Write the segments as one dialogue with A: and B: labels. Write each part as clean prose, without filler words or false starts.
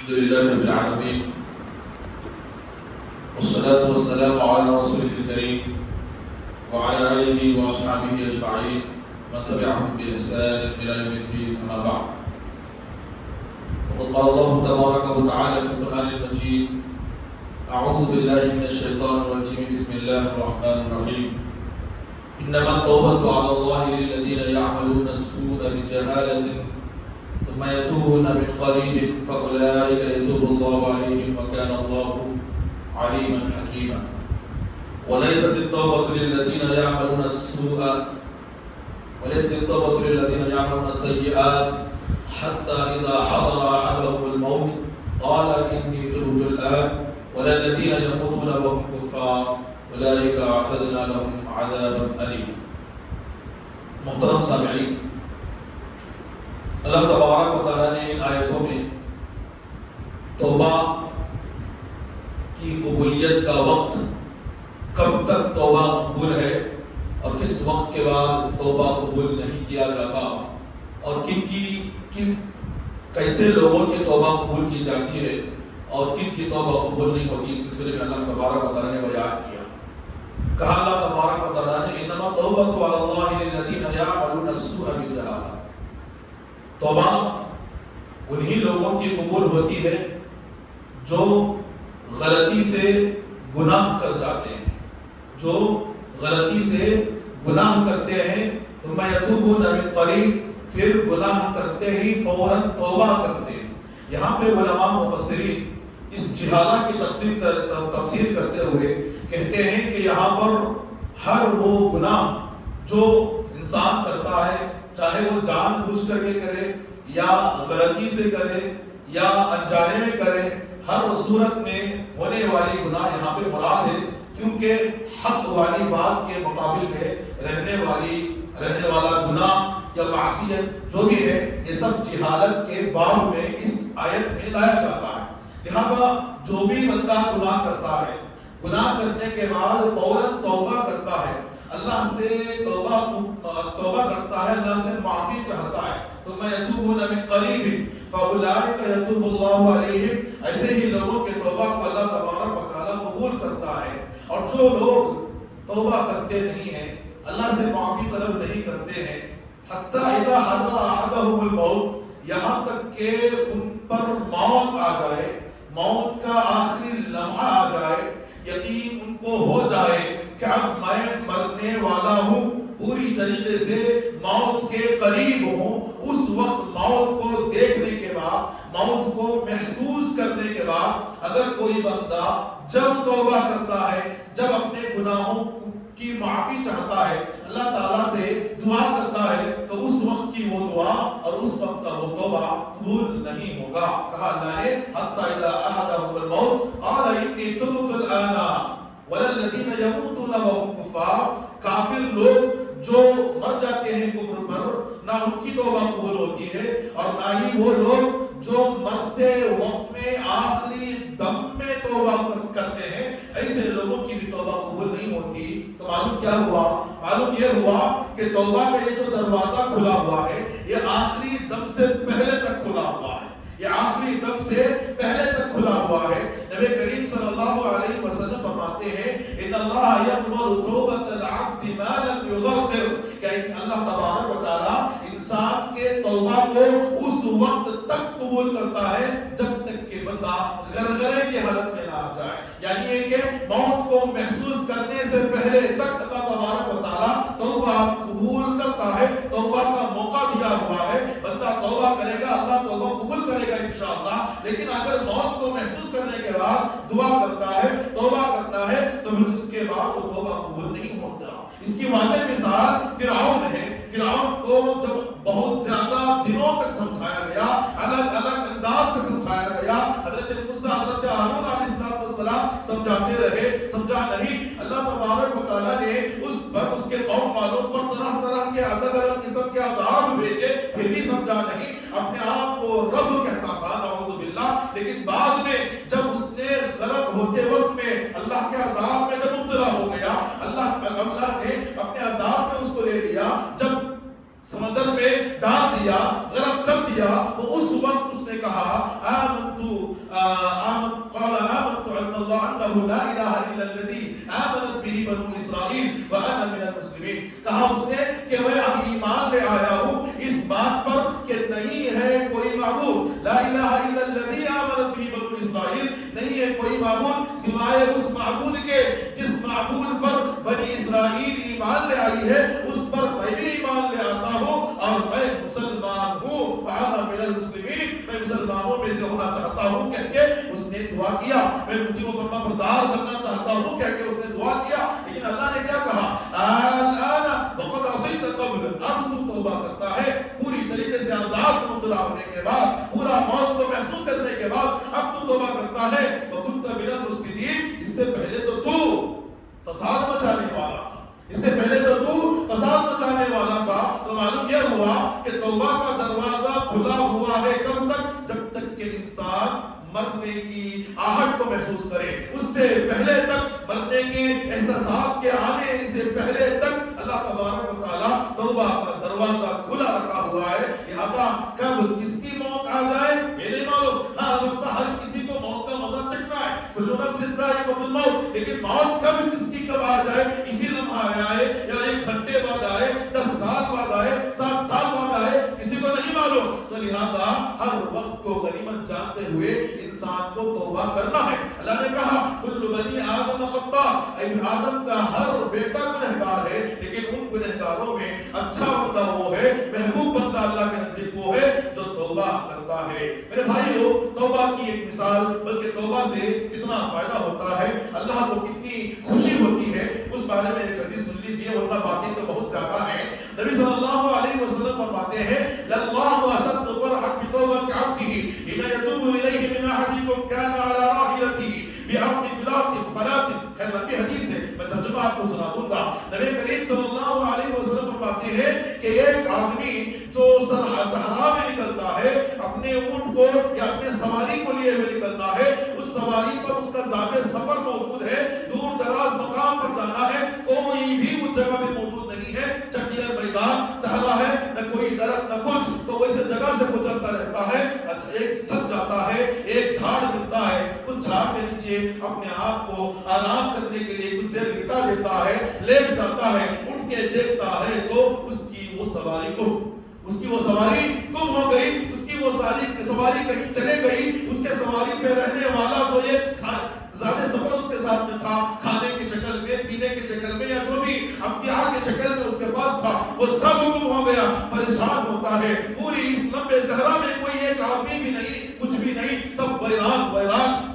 A: الحمد لله رب العالمين والصلاة والسلام على رسوله الكريم وعلى آله وأصحابه أجمعين ومن تبعهم بإحسان إلى يوم الدين أما بعد وقد قال الله تبارك وتعالى في القرآن المجيد أعوذ بالله من الشيطان الرجيم بسم الله الرحمن الرحيم إنما التوبة على الله للذين يعملون السوء بجهالة ثم يتوبون من قريب فأولئك يتوب الله عليهم وكان الله عليما حكيما وليست التوبة للذين يعملون السوء وليست التوبة للذين يعملون السيئات حتى إذا حضر أحدهم الموت قال إني تبت الآن ولا الذين يموتون وهم كفار أولئك أعتدنا لهم عذابا أليما. محترم سامعین، اللہ تبارک و تعالیٰ نے ان آیتوں میں توبہ کی قبولیت کا وقت، کب تک توبہ مقبول ہے اور کس وقت کے بعد توبہ قبول نہیں کیا جاتا، اور کیسے لوگوں کی توبہ قبول کی جاتی ہے اور کن کی توبہ قبول نہیں ہوتی، اس سلسلے میں اللہ تبارک و تعالیٰ نے بیان کیا. کہا اللہ تبارک و تعالیٰ نے انما التوبۃ علی اللہ للذین یعملون السوء بجہالہ، توبہ انہی لوگوں کی قبول ہوتی ہے جو غلطی سے گناہ کر جاتے ہیں، جو غلطی سے گناہ کرتے ہیں، ثم یتوبون من قریب، پھر گناہ کرتے ہی فوراً توبہ کرتے ہیں. یہاں پہ علماء مفسرین اس جہالہ کی تفسیر کرتے ہوئے کہتے ہیں کہ یہاں پر ہر وہ گناہ جو انسان کرتا ہے، چاہے وہ جان بوجھ کر کے کرے یا غلطی سے کرے یا انجانے میں کرے، ہر صورت میں ہونے والی گناہ یہاں پہ مراد ہے، کیونکہ حق والی بات کے مقابل میں رہنے والا گناہ یا معصیت جو بھی ہے، یہ سب جہالت کے باب میں اس آیت میں لایا جاتا ہے. لہذا جو بھی بندہ گناہ کرتا ہے، گناہ کرنے کے بعد فوراً توبہ کرتا ہے، اللہ سے توبہ کرتا ہے، اللہ سے معافی چاہتا ہے، ثم یتوبون من قریب فاولئک یتوب اللہ علیہم، ایسے ہی لوگوں کے توبہ کو اللہ تبارک و تعالیٰ قبول کرتا ہے. اور جو لوگ توبہ کرتے نہیں ہیں، اللہ سے معافی طلب نہیں کرتے ہیں، حتی اذا حضر احدهم الموت، یہاں تک کہ ان پر موت آ جائے، موت کا آخری لمحہ آ جائے، یقین ان کو ہو جائے کہ اب میں مرنے والا ہوں، پوری طریقے سے موت کے قریب ہوں، اس وقت موت کو دیکھنے کے بعد، موت کو محسوس کرنے کے بعد اگر کوئی بندہ جب توبہ کرتا ہے، جب اپنے گناہوں کی معافی چاہتا ہے، اللہ تعالیٰ سے دعا کرتا ہے، تو اس وقت کی وہ دعا اور اس وقت کا وہ توبہ قبول نہیں ہوگا. کہا اللہ نے حتی اذا احدهم الموت قال انی تبت الآن ولا الذین یموتون وهم کفار، کافر لوگ جو مر جاتے ہیں کفر پر، نہ ان کی توبہ قبول ہوتی ہے اور نہ ہی وہ لوگ جو مرتے وقت میں آخری دم میں توبہ کرتے ہیں، ایسے لوگوں کی بھی توبہ قبول نہیں ہوتی. تو معلوم کیا ہوا؟ معلوم یہ ہوا کہ توبہ کا یہ جو دروازہ کھلا ہوا ہے، یہ آخری دم سے پہلے تک کھلا ہوا ہے، یہ آخری دم سے پہلے تک کھلا ہوا ہے. نبی کریم صلی اللہ علیہ وسلم فرماتے ہیں ان اللہ یقبل توبۃ العبد ما لم یغرغر، کہ اللہ تبارک و تعالیٰ انسان کے توبہ کو اس وقت تک قبول کرتا ہے جب تک کہ بندہ غرغرے کی حالت میں نہ آ جائے. یعنی یہ کہ موت کو محسوس کرنے سے پہلے تک اللہ تبارک و تعالیٰ توبہ قبول کرتا ہے. توبہ کا موقع دیا ہوا ہے، بندہ توبہ کرے گا، اللہ توبہ قبول کرے گا انشاءاللہ. لیکن اگر موت کو محسوس کرنے کے بعد دعا کرتا ہے، توبہ کرتا ہے، تو پھر اس کے بعد وہ توبہ قبول نہیں ہوتا. اس کی واضح مثال فرعون ہے. فرعون کو جب بہت زیادہ دنوں تک سمجھایا گیا، الگ الگ انداز سے سمجھایا گیا، حضرت موسیٰ، حضرت ہارون علیہ السلام سمجھاتے رہے، سمجھا نہیں. اللہ تبارک و تعالیٰ نے اس کے قوم والوں پر طرح طرح کے الگ الگ قسم کے عذاب بھیجے، پھر بھی سمجھا نہیں. اپنے آپ کو رب کہتا تھا، نعوذ باللہ. لیکن بعد میں جب اس نے غرق ہوتے وقت میں اللہ کے عذاب میں جب مبتلا ہو گیا، اللہ نے اپنے عذاب میں اس کو لے لیا، جب سمندر میں ڈال دیا، غرق کر دیا، تو اس وقت اس نے کہا آمنتو انه لا الہ الا الذی آمنت به بنو اسرائیل وانا من المسلمین. کہا اس نے کہ میں اب ایمان لے آیا ہوں اس بات پر کہ نہیں ہے کوئی معبود، لا الہ الا الذی آمنت به بنو اسرائیل، نہیں ہے کوئی معبود سوائے اس معبود کے جس معبود پر بنی اسرائیل ایمان لے آئی ہے، اس پر میں بھی ایمان لے آتا ہوں اور میں مسلمان ہوں، وانا من المسلمین، میں مسلمانوں میں سے ہونا چاہتا ہوں کہہ کے اس نے دعا کیا. میں مطیع و فرما بردار بننا چاہتا ہوں کہہ کے اس نے دعا کیا. لیکن اللہ نے کیا کہا؟ الآن وقد عصیت قبل، اب تو توبہ کرتا ہے پوری طریقے سے آزاد مطلع ہونے کے بعد، پورا موت کو محسوس کرنے کے بعد اب تو توبہ کرتا ہے. وکنت من المفسدین، اس سے پہلے تو فساد مچانے والا تھا، اس سے پہلے تو فساد مچانے والا تھا. تو معلوم یہ ہوا کہ توبہ کا دروازہ کھلا ہوا ہے کب تک؟ جب تک کہ انسان مرنے کی آہٹ کو محسوس کرے. اس سے پہلے تک، مرنے کے احساسات کے آنے سے پہلے تک اللہ تبارک و تعالیٰ توبہ کا دروازہ کھلا رکھا ہوا ہے. لہذا کب کس کی موت آ جائے یہ نہیں معلوم. ہاں البتہ ہر کسی کو موت کا مزہ چکھنا ہے، کل نفس ذائقۃ الموت، لیکن موت کب کس کی کب آ جائے، اسی لمحہ آئے یا 1 گھنٹے بعد آئے، 10 سال بعد آئے، 7 سال بعد آئے، کسی کو نہیں معلوم. تو لہذا ہر وقت کو غنیمت جانتے ہوئے انسان کو توبہ کرنا ہے. اللہ نے کہا کل بنی آدم خطاء، آدم کا ہر بیٹا گنہگار ہے، لیکن ان گنہگاروں میں اچھا بندہ وہ ہے، محبوب بندہ اللہ کے نزدیک وہ ہے جو توبہ کرتا ہے. میرے بھائیو، توبہ کی ایک مثال، بلکہ توبہ سے کتنا فائدہ ہوتا ہے، اللہ کو کتنی خوشی ہوتی ہے، اس بارے میں ایک حدیث سن لیجیے، ورنہ باتیں تو بہت زیادہ ہیں. نبی صلی اللہ علیہ وسلم فرماتے ہیں لَاللَّهُ أَشَدُّ فَرْحًا بِتَوْبَةِ عَبْدِهِ حِينَ يَتُوبُ إِلَيْهِ مِنْ أَحَدِكُمْ كَانَ عَلَى رَاحِلَتِهِ بِعَرْضِ فَلَاتٍ. خیر لمبی حدیث ہے، میں ترجمہ آپ کو سنا دوں گا. نبی کریم صلی اللہ علیہ وسلم فرماتے ہیں کہ ایک آدمی جو صحرا میں نکلتا ہے، اپنے اونٹ کو یا اپنے سواری کو لیے ہوئے نکلتا ہے، اس سواری پر اس کا ذات سفر موجود ہے، دور دراز مقام پر جانا ہے، کوئی بھی اس جگہ پہ موجود نہیں ہے، چٹیل میدان صحرا ہے، نہ کوئی درخت نہ کچھ، تو وہ اس جگہ سے گزرتا رہتا ہے. ایک تھک جاتا ہے، ایک جھاڑ ملتا ہے، اس جھاڑ کے نیچے اپنے آپ کو آرام کرنے کے لیے کچھ دیر لٹا دیتا ہے، لیٹ جاتا ہے، اٹھ کے دیکھتا ہے تو اس کی وہ سواری گم ہو گئی، اس کی وہ سواری کہیں چلے گئی. اس کے سواری پہ رہنے والا تو ایک زیادہ سفر اس کے ساتھ میں تھا، کھانے کی شکل میں، پینے کی شکل میں، یا جو بھی امتیاز کی شکل میں اس کے پاس تھا، وہ سب گم ہو گیا. پریشان ہوتا ہے، پوری اس لمبے صحرا میں کوئی ایک آدمی بھی نہیں، کچھ بھی نہیں، سب ویران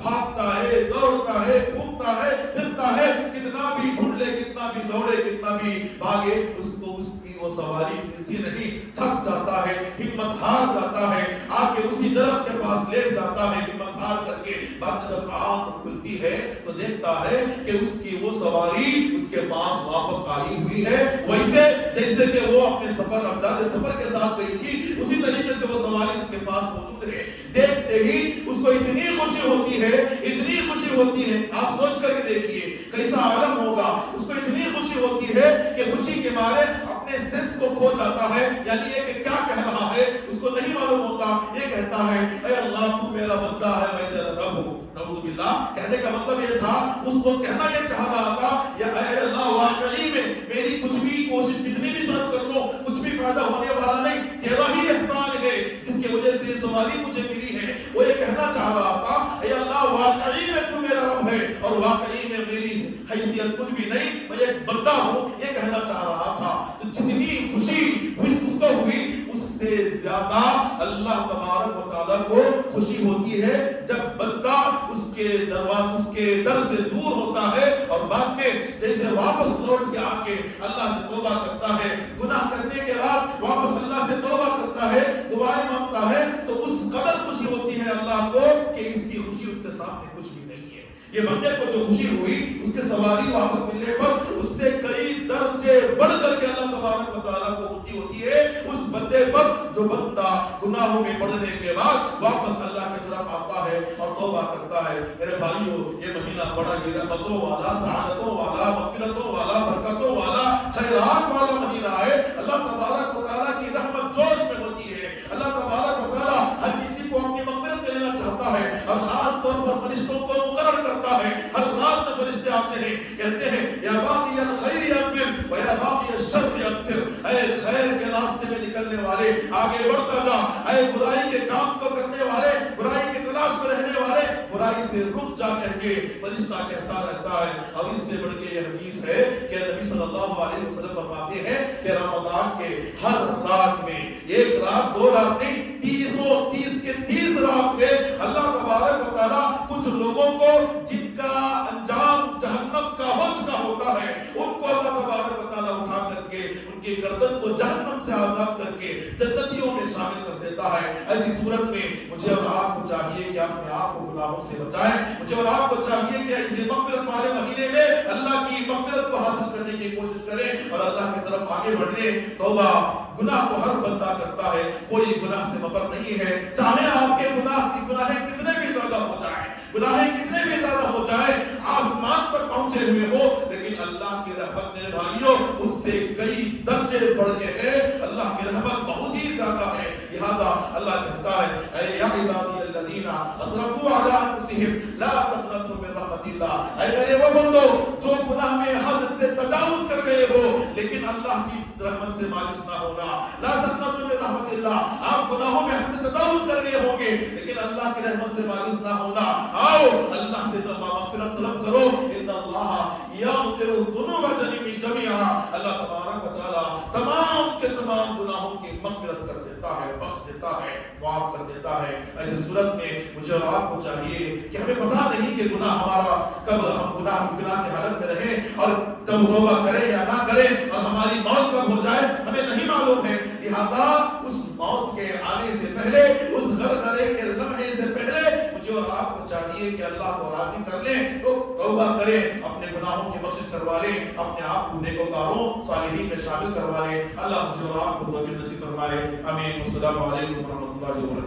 A: بھاگتا ہے، دوڑتا ہے، گھومتا ہے، پھرتا ہے، کتنا بھی ڈھونڈ لے، کتنا بھی دوڑے، کتنا بھی بھاگے، اس کو اس کی وہ سواری ملتی نہیں. تھک جاتا ہے، ہمت ہار جاتا ہے، آ کے اسی درخت کے پاس لیٹ جاتا ہے ہمت ہار کر کے. بعد جب آنکھ کھلتی ہے تو دیکھتا ہے کہ اس کی وہ سواری اس کے پاس واپس آئی ہوئی ہے، ویسے جیسے کہ وہ اپنے سفر کے ساتھ گئی تھی، اسی طریقے سے وہ سواری اس کے پاس موجود ہے. دیکھتے ہی اس کو اتنی خوشی ہوتی ہے، اتنی خوشی ہوتی ہے، آپ سوچ کر کے دیکھیے کیسا عالم ہوگا. اس کو اتنی خوشی ہوتی ہے کہ خوشی کے مارے اپنے سینس کو کھو جاتا ہے. یعنی یہ کہ کیا کہہ رہا ہے اس کو نہیں معلوم ہوتا. یہ کہتا ہے اے اللہ تو میرا بندہ ہے، میں تیرا رب ہوں. نعوذ باللہ. کہنے کا مطلب یہ تھا، اس کو کہنا یہ چاہ رہا تھا یا اے اللہ واقعی میں میری کچھ بھی کوشش کتنی بھی صرف کر لو کچھ بھی فائدہ ہونے والا نہیں، تیرا ہی احسان ہے جس کی وجہ سے یہ سواری مجھے ملی ہے. وہ یہ کہنا چاہ رہا تھا اے اللہ واقعی میں تو میرا رب ہے اور واقعی میں میری حیثیت کچھ بھی نہیں، میں ایک بندہ ہوں، یہ کہنا چاہ رہا تھا. تو جتنی خوشی اس کو ہوئی اس سے زیادہ اللہ تبارک و تعالیٰ کو خوشی ہوتی ہے جب بندہ اس کے در سے دور ہوتا ہے اور بعد میں جیسے واپس لوٹ کے آ کے اللہ سے توبہ کرتا ہے، گناہ کرنے کے بعد واپس اللہ سے توبہ کرتا ہے، دعائیں مانگتا ہے، تو اس قدر خوشی ہوتی ہے اللہ کو کہ اس کی خوشی اس کے سامنے کچھ بھی نہیں ہے. یہ بندے کو جو خوشی ہوئی اس کے سواری واپس ملنے پر اس سے کئی درجے بڑھ کر کے اللہ تبارک و تعالیٰ کو خوشی ہوتی ہے اس بندے پر جو بندہ گناہوں میں پڑنے کے بعد واپس اللہ کی طرف آتا ہے اور توبہ کرتا ہے. میرے بھائیو، یہ مہینہ بڑا ہی رحمتوں والا، سعادتوں والا، مغفرتوں والا، برکتوں والا، خیرات والا مہینہ ہے. اللہ تبارک و تعالیٰ کی رحمت جوش میں ہوتی ہے. اللہ تبارک و تعالیٰ ہر کسی کو اپنی مغفرت دینا چاہتا ہے. اور خاص طور پر فرشتوں کو مقرر کرتا ہے. ہر رات میں فرشتے آتے ہیں, کہتے ہیں یا باغی الخیر اقبل و یا باغی الشر اقصر, اے خیر کے راستے میں نکلنے والے آگے بڑھتا جا, اے برائی کے کام کو کرنے والے, برائی کے تلاش میں رہنے والے برائی سے رک جا کہہ کے فرشتہ کہتا رہتا ہے. اور اس سے بڑھ کے یہ حدیث ہے کہ نبی صلی اللہ علیہ وسلم فرماتے ہیں کہ رمضان کے ہر رات میں, ایک رات دو رات نہیں, 30 کے 30 رات میں اللہ تبارک و تعالیٰ کچھ لوگوں کو جن کا انجام جہنم کا ہو چکا ہوتا ہے ان کو اللہ تبارک و تعالیٰ اٹھا کر کے ان کی گردن کو جہنم سے آزاد کر کے جنتیوں میں شامل کر دیتا ہے. ایسی صورت میں مجھے اور آپ کو چاہیے کہ اپنے آپ کو گناہوں سے بچائیں. مجھے اور آپ کو چاہیے کہ ایسے مغفرت والے مہینے میں اللہ کی مغفرت کو حاصل کرنے کی کوشش کریں اور اللہ کی طرف آگے بڑھنے. توبہ گناہ کو ہر بندہ کرتا ہے, کوئی گناہ سے مفر نہیں ہے. چاہے آپ کے گناہیں کتنے بھی زیادہ ہو جائیں, گناہیں کتنے بھی زیادہ ہو جائیں, آسمان تک پہنچے ہوئے ہو, لیکن اللہ کی رحمت میرے بھائیوں اس سے کئی درجے بڑھ کے ہے. اللہ کی رحمت بہت ہی زیادہ ہے. لہذا اللہ کہتا ہے اے یا عبادی الذین اسرفوا علی انفسہم لا تقنطوا من رحمت اللہ, اے میرے وہ بندو جو گناہ میں حد سے تجاوز کر گئے ہو لیکن اللہ کی رحمت سے مایوس نہ ہونا. لا تقنطوا من رحمت اللہ, آپ گناہوں میں حد سے تجاوز کر گئے ہوں گے لیکن اللہ کی رحمت سے مایوس نہ ہونا. آؤ اللہ سے مغفرت طلب کرو. ان اللہ یغفر الذنوب جميعا, اللہ تبارک و تعالی تمام کے تمام گناہوں کی مغفرت کر دیتا ہے, بخش دیتا ہے, معاف کر دیتا ہے. ایسی صورت میں مجھے اور آپ کو چاہیے کہ ہمیں پتہ نہیں کہ گناہ ہمارا کب, ہم گناہ کی حالت میں رہیں اور کب توبہ کریں یا نہ کریں, اور ہماری موت کب ہو جائے ہمیں نہیں معلوم ہے. لہذا اس موت کے آنے سے پہلے, اس غرغرے کے لمحے سے پہلے مجھے اور آپ کو چاہیے کہ اللہ کو راضی کر لیں, تو توبہ کریں, اپنے گناہوں کی بخشش کروا لیں, اپنے آپ کو نیکوکاروں صالحین میں شامل کروا لیں. اللہ مجھے اور آپ کو توفیق نصیب فرمائے. آمین. السلام علیکم ورحمۃ اللہ وبرکاتہ.